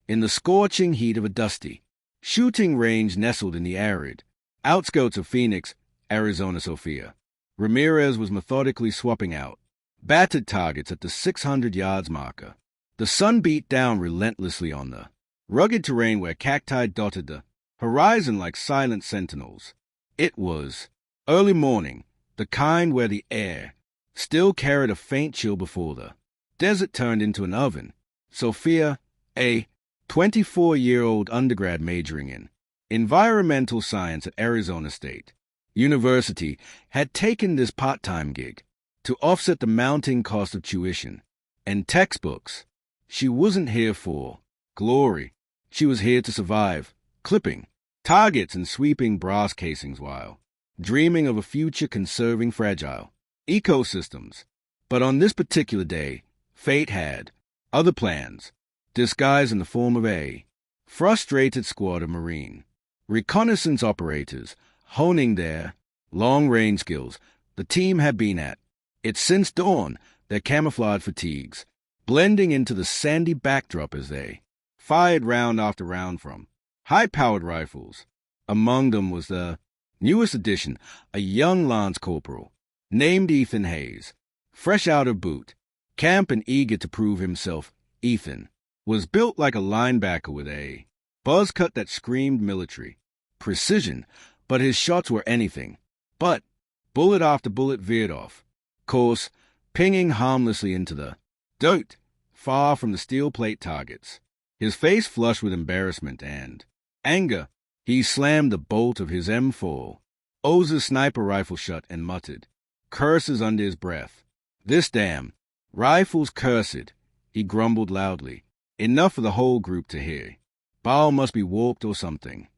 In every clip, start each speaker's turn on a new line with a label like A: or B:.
A: in the scorching heat of a dusty shooting range nestled in the arid outskirts of Phoenix, Arizona. Sophia Ramirez was methodically swapping out battered targets at the 600 yards marker. The sun beat down relentlessly on the rugged terrain where cacti dotted the horizon like silent sentinels. It was early morning, the kind where the air still carried a faint chill before the desert turned into an oven. Sophia, a 24-year-old undergrad majoring in environmental science at Arizona State University, had taken this part-time gig to offset the mounting cost of tuition and textbooks. She wasn't here for glory. She was here to survive, clipping targets and sweeping brass casings while dreaming of a future conserving fragile ecosystems. But on this particular day, fate had other plans, disguised in the form of a frustrated squad of Marine reconnaissance operators honing their long-range skills. The team had been at it since dawn, their camouflage fatigues blending into the sandy backdrop as they fired round after round from high-powered rifles. Among them was the newest addition, a young lance corporal named Ethan Hayes, fresh out of boot camp and eager to prove himself. Ethan was built like a linebacker with a buzz cut that screamed military precision, but his shots were anything but. Bullet after bullet veered off course, pinging harmlessly into the dirt, far from the steel plate targets. His face flushed with embarrassment and anger, he slammed the bolt of his M4 Oza's sniper rifle shut and muttered curses under his breath. This damn rifle's cursed, he grumbled loudly, enough for the whole group to hear. Ball must be warped or something.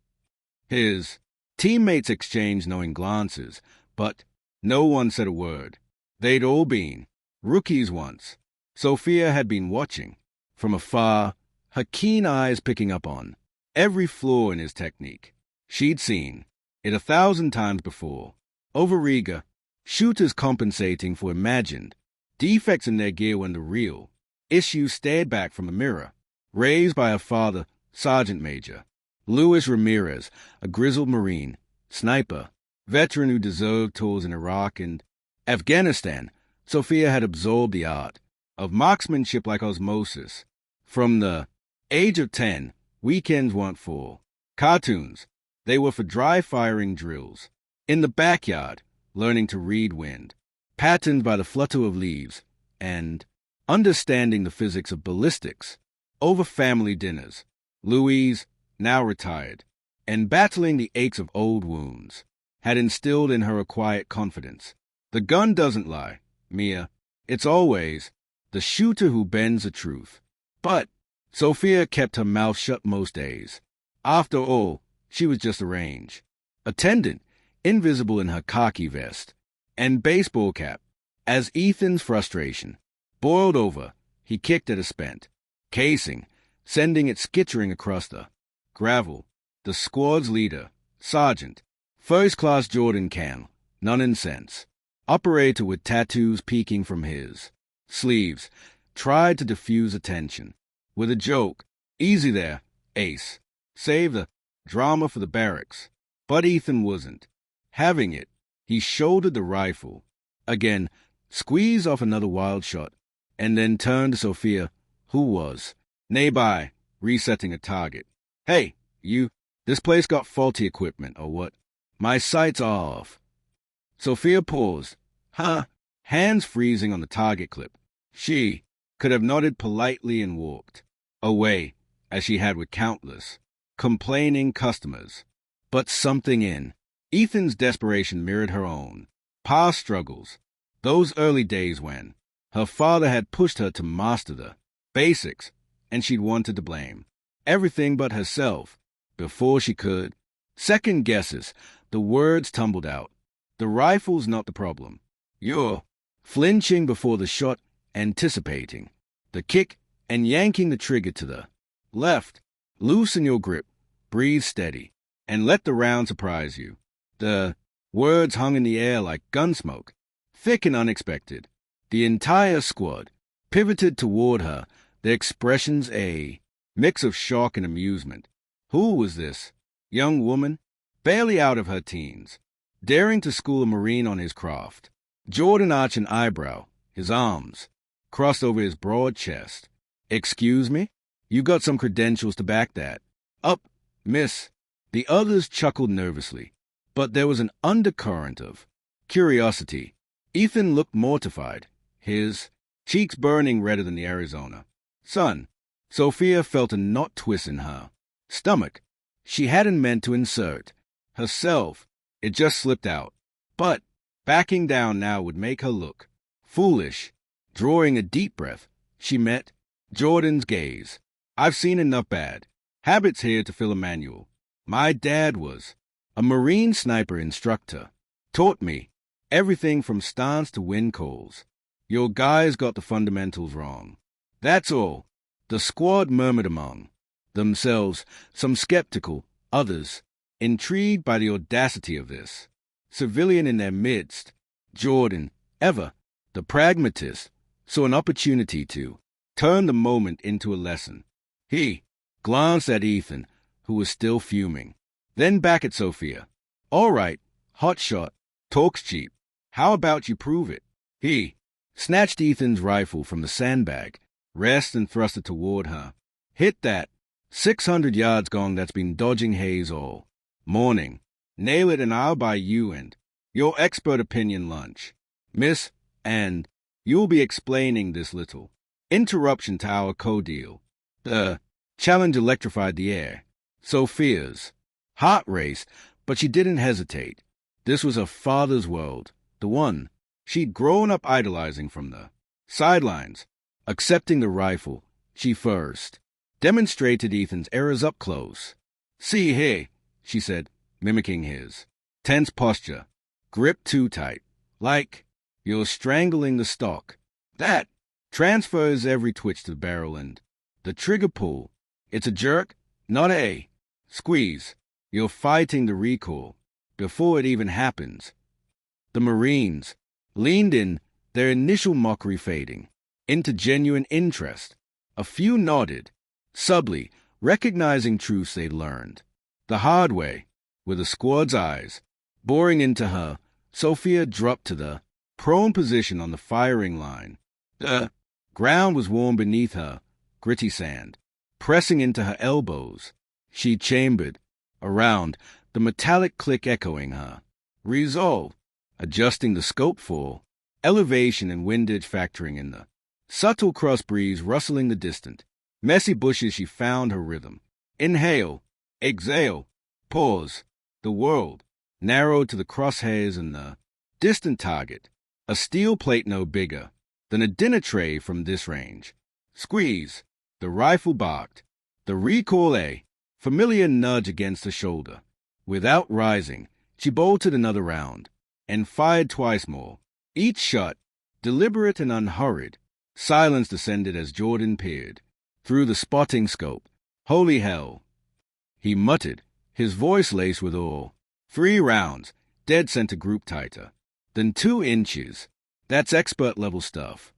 A: His teammates exchanged knowing glances, but no one said a word. They'd all been rookies once. Sophia had been watching from afar, her keen eyes picking up on every flaw in his technique. She'd seen it 1,000 times before. Overeager shooters compensating for imagined defects in their gear when the real issue stared back from a mirror raised by her father, Sergeant Major Luis Ramirez, a grizzled Marine sniper veteran who deserved tours in Iraq and Afghanistan. Sophia had absorbed the art of marksmanship like osmosis. From the age of 10, weekends weren't for cartoons. They were for dry firing drills. In the backyard, learning to read wind, patterned by the flutter of leaves, and understanding the physics of ballistics. Over family dinners, Louise, now retired, and battling the aches of old wounds, had instilled in her a quiet confidence. The gun doesn't lie, Mia. It's always the shooter who bends the truth. But Sophia kept her mouth shut most days. After all, she was just a range attendant, invisible in her khaki vest and baseball cap. As Ethan's frustration boiled over, he kicked at a spent casing, sending it skittering across the gravel. The squad's leader, Sergeant, first-class Jordan Can, none in sense, operator with tattoos peeking from his sleeves, tried to diffuse attention with a joke. Easy there, Ace. Save the drama for the barracks. But Ethan wasn't having it. He shouldered the rifle, again squeezed off another wild shot, and then turned to Sophia, who was nearby, resetting a target. Hey, you, this place got faulty equipment, or what? My sights are off. Sophia paused, hands freezing on the target clip. She could have nodded politely and walked away, as she had with countless complaining customers. But something in Ethan's desperation mirrored her own past struggles, those early days when her father had pushed her to master the basics, and she'd wanted to blame everything but herself before she could. Second guesses, the words tumbled out. The rifle's not the problem. You're flinching before the shot, anticipating the kick, and yanking the trigger to the left. Loosen your grip, breathe steady, and let the round surprise you. The words hung in the air like gunsmoke, thick and unexpected. The entire squad pivoted toward her, their expressions a mix of shock and amusement. Who was this young woman, barely out of her teens, daring to school a Marine on his craft? Jordan arched an eyebrow, his arms crossed over his broad chest. "Excuse me? You got some credentials to back that up, miss." The others chuckled nervously, but there was an undercurrent of curiosity. Ethan looked mortified, his cheeks burning redder than the Arizona sun. Sophia felt a knot twist in her stomach. She hadn't meant to insert herself. It just slipped out. But backing down now would make her look foolish. Drawing a deep breath, she met Jordan's gaze. "I've seen enough bad habits here to fill a manual. My dad was a Marine sniper instructor. Taught me everything from stance to wind calls. Your guys got the fundamentals wrong. That's all." The squad murmured among themselves, some skeptical, others intrigued by the audacity of this civilian in their midst. Jordan, ever the pragmatist, saw an opportunity to turn the moment into a lesson. He glanced at Ethan, who was still fuming, then back at Sophia. "All right, hotshot, talks cheap. How about you prove it?" He snatched Ethan's rifle from the sandbag, rest and thrust it toward her. "Hit that 600 yards gong that's been dodging haze all morning. Nail it and I'll buy you and your expert opinion lunch, miss, and you'll be explaining this little interruption to our co-deal." The challenge electrified the air. Sophia's heart raced, but she didn't hesitate. This was her father's world, the one she'd grown up idolizing from the sidelines. Accepting the rifle, she first demonstrated Ethan's errors up close. "See here," she said, mimicking his tense posture. "Grip too tight, like you're strangling the stock. That transfers every twitch to the barrel and the trigger pull. It's a jerk, not a squeeze. You're fighting the recoil before it even happens." The Marines leaned in, their initial mockery fading into genuine interest. A few nodded, subtly, recognizing truths they'd learned the hard way. With the squad's eyes boring into her, Sophia dropped to the prone position on the firing line. The ground was warm beneath her, gritty sand pressing into her elbows. She chambered around, the metallic click echoing her resolve, adjusting the scope for elevation and windage factoring in the subtle cross breeze rustling the distant, messy bushes. She found her rhythm. Inhale, exhale, pause. The world narrowed to the crosshairs and the distant target, a steel plate no bigger than a dinner tray from this range. Squeeze. The rifle barked. The recoil a familiar nudge against the shoulder. Without rising, she bolted another round and fired twice more. Each shot, deliberate and unhurried. Silence descended as Jordan peered through the spotting scope. "Holy hell," he muttered, his voice laced with awe. 3 rounds, dead center group tighter than 2 inches. That's expert-level stuff.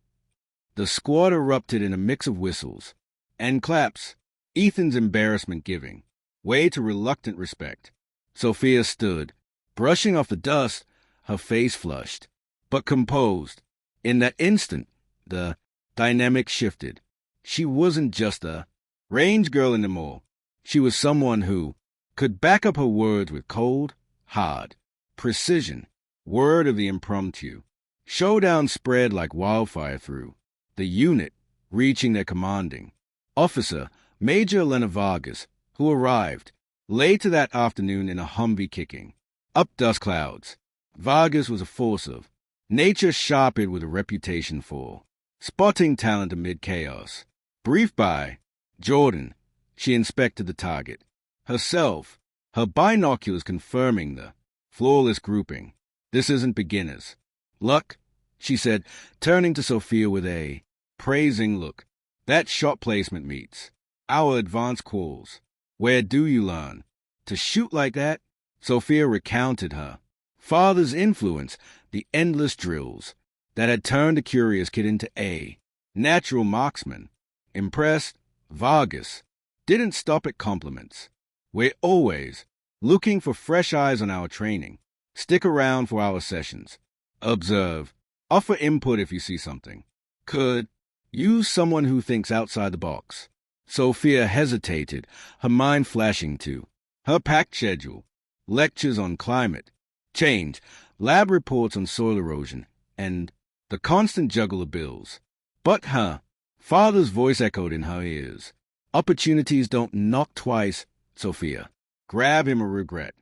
A: The squad erupted in a mix of whistles and claps, Ethan's embarrassment giving way to reluctant respect. Sophia stood, brushing off the dust, her face flushed, but composed. In that instant, the dynamic shifted. She wasn't just a range girl anymore. She was someone who could back up her words with cold, hard precision. Word of the impromptu. Showdown spread like wildfire through the unit, reaching their commanding officer, Major Elena Vargas, who arrived later that afternoon in a Humvee kicking up dust clouds. Vargas was a force of nature sharpened with a reputation for spotting talent amid chaos. Briefed by Jordan, she inspected the target herself, her binoculars confirming the flawless grouping. "This isn't beginner's luck," she said, turning to Sophia with a praising look. "That shot placement meets our advanced calls. Where do you learn to shoot like that?" Sophia recounted her father's influence, the endless drills that had turned a curious kid into a natural marksman. Impressed, Vargas didn't stop at compliments. We're always looking for fresh eyes on our training. Stick around for our sessions. Observe. Offer input if you see something. Could use someone who thinks outside the box. Sophia hesitated, her mind flashing to her packed schedule, lectures on climate change, lab reports on soil erosion, and the constant juggle of bills. But her father's voice echoed in her ears. Opportunities don't knock twice, Sophia. Grab him a regret.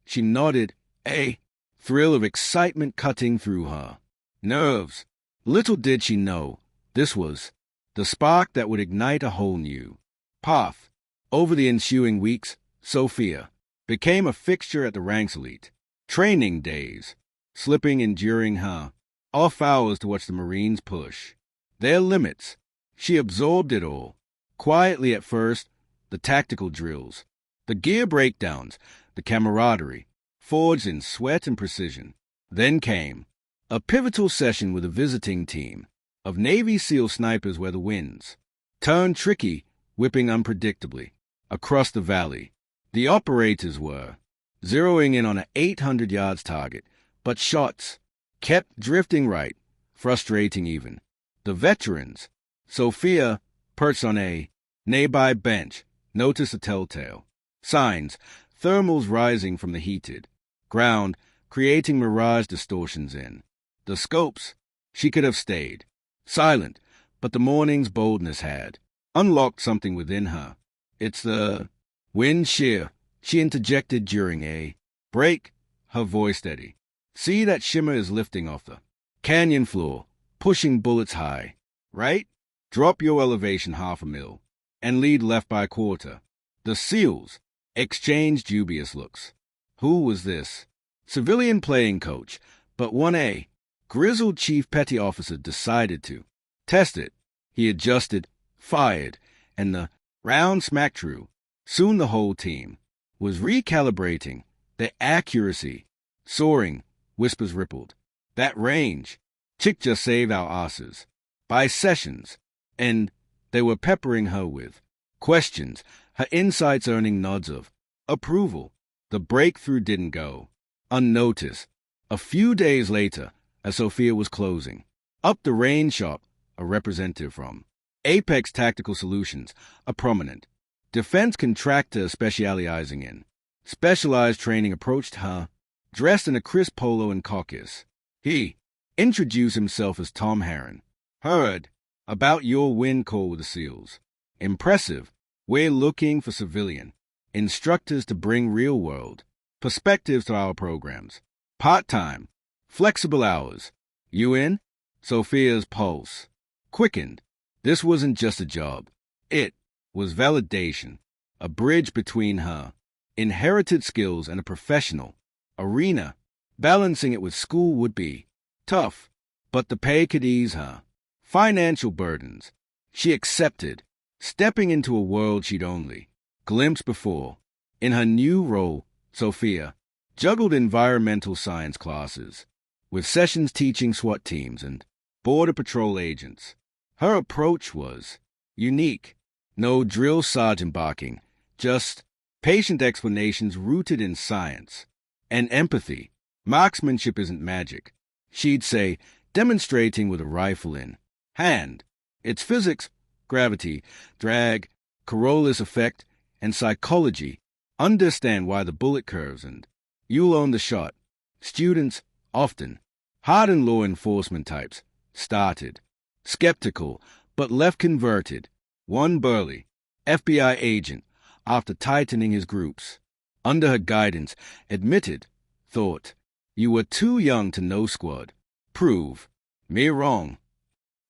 A: She nodded, a thrill of excitement cutting through her nerves. Little did she know, this was the spark that would ignite a whole new path. Over the ensuing weeks, Sophia became a fixture at the ranks elite. Training days, slipping in during her off hours to watch the Marines push their limits. She absorbed it all. Quietly at first, the tactical drills, the gear breakdowns, the camaraderie, forged in sweat and precision. Then came a pivotal session with a visiting team of Navy SEAL snipers where the winds turned tricky, whipping unpredictably across the valley. The operators were zeroing in on an 800 yards target, but shots kept drifting right, frustrating even the veterans. Sophia, perched on a nearby bench, noticed the telltale signs, thermals rising from the heated ground, creating mirage distortions in the scopes. She could have stayed silent, but the morning's boldness had unlocked something within her. It's the wind shear, she interjected during a break, her voice steady. See that shimmer is lifting off the canyon floor, pushing bullets high, right? Drop your elevation half a mil and lead left by a quarter. The SEALs exchanged dubious looks. Who was this? Civilian playing coach, but one a grizzled chief petty officer decided to test it. He adjusted, fired, and the round smacked true. Soon the whole team was recalibrating, their accuracy soaring. Whispers rippled. That range, chick just saved our asses by sessions, and they were peppering her with questions, her insights earning nods of approval. The breakthrough didn't go unnoticed. A few days later, as Sophia was closing up the range shop, a representative from Apex Tactical Solutions, a prominent defense contractor specializing in specialized training, approached her, dressed in a crisp polo and caucus. He introduced himself as Tom Heron. Heard about your win call with the SEALs. Impressive. We're looking for civilian instructors to bring real-world perspectives to our programs. Part-time, flexible hours. You in? Sophia's pulse quickened. This wasn't just a job. It was validation, a bridge between her inherited skills and a professional arena. Balancing it with school would be tough, but the pay could ease her financial burdens. She accepted, stepping into a world she'd only glimpsed before. In her new role, Sophia juggled environmental science classes with sessions teaching SWAT teams and Border Patrol agents. Her approach was unique. No drill sergeant barking, just patient explanations rooted in science and empathy. Marksmanship isn't magic, she'd say, demonstrating with a rifle in hand. It's physics, gravity, drag, Coriolis effect, and psychology. Understand why the bullet curves and you'll own the shot. Students, often hardened law enforcement types, started skeptical but left converted. One burly FBI agent, after tightening his groups under her guidance, admitted, thought, you were too young to know squad. Prove me wrong.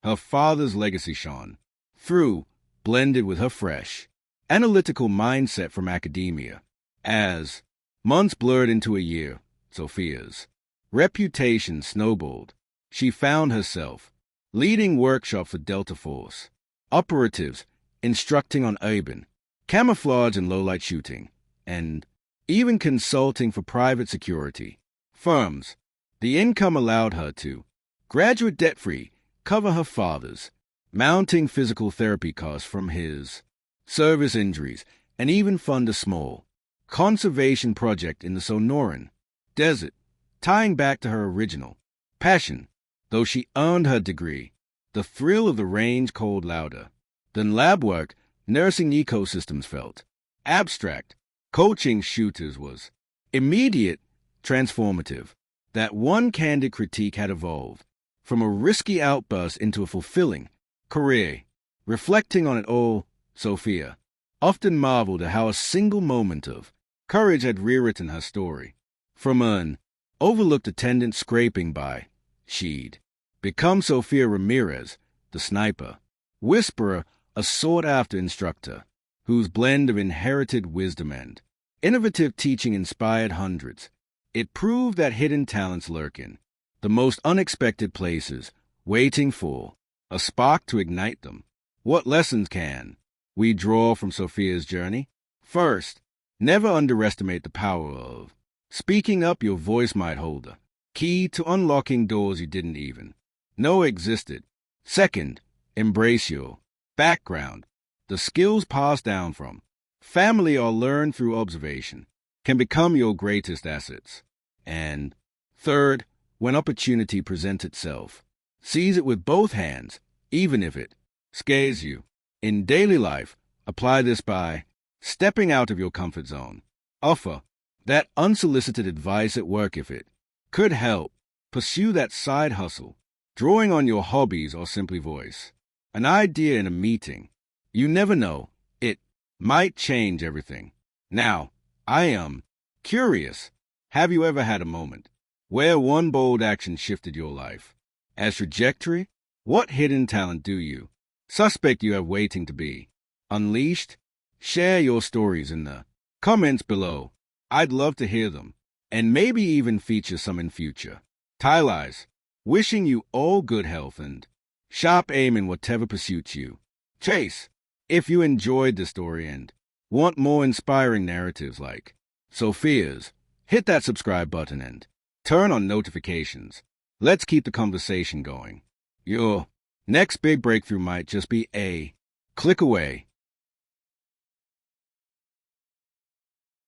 A: Her father's legacy shone through, blended with her fresh, analytical mindset from academia. As months blurred into a year, Sophia's reputation snowballed. She found herself leading workshops for Delta Force operatives, instructing on urban camouflage and low-light shooting, and even consulting for private security firms. The income allowed her to graduate debt-free, cover her father's mounting physical therapy costs from his service injuries, and even fund a small conservation project in the Sonoran Desert, tying back to her original passion. Though she earned her degree, the thrill of the range called louder than lab work. Nursing ecosystems felt abstract. Coaching shooters was immediate, transformative. That one candid critique had evolved from a risky outburst into a fulfilling career. Reflecting on it all, Sophia often marveled at how a single moment of courage had rewritten her story. From an overlooked attendant scraping by, she'd become Sophia Ramirez, the sniper whisperer, a sought-after instructor whose blend of inherited wisdom and innovative teaching inspired hundreds. It proved that hidden talents lurk in the most unexpected places, waiting for a spark to ignite them. What lessons can we draw from Sophia's journey? First, never underestimate the power of speaking up. Your voice might hold a key to unlocking doors you didn't even know existed. Second, embrace your background. The skills passed down from family or learned through observation can become your greatest assets. And third, when opportunity presents itself, seize it with both hands, even if it scares you. In daily life, apply this by stepping out of your comfort zone. Offer that unsolicited advice at work if it could help. Pursue that side hustle, drawing on your hobbies or simply voice an idea in a meeting. You never know, it might change everything. Now, I am curious. Have you ever had a moment where one bold action shifted your life as trajectory? What hidden talent do you suspect you have waiting to be unleashed? Share your stories in the comments below. I'd love to hear them, and maybe even feature some in future. Tylais, wishing you all good health and sharp aim in whatever pursuits you chase. If you enjoyed this story and want more inspiring narratives like Sophia's, hit that subscribe button and turn on notifications. Let's keep the conversation going. Your next big breakthrough might just be a click away.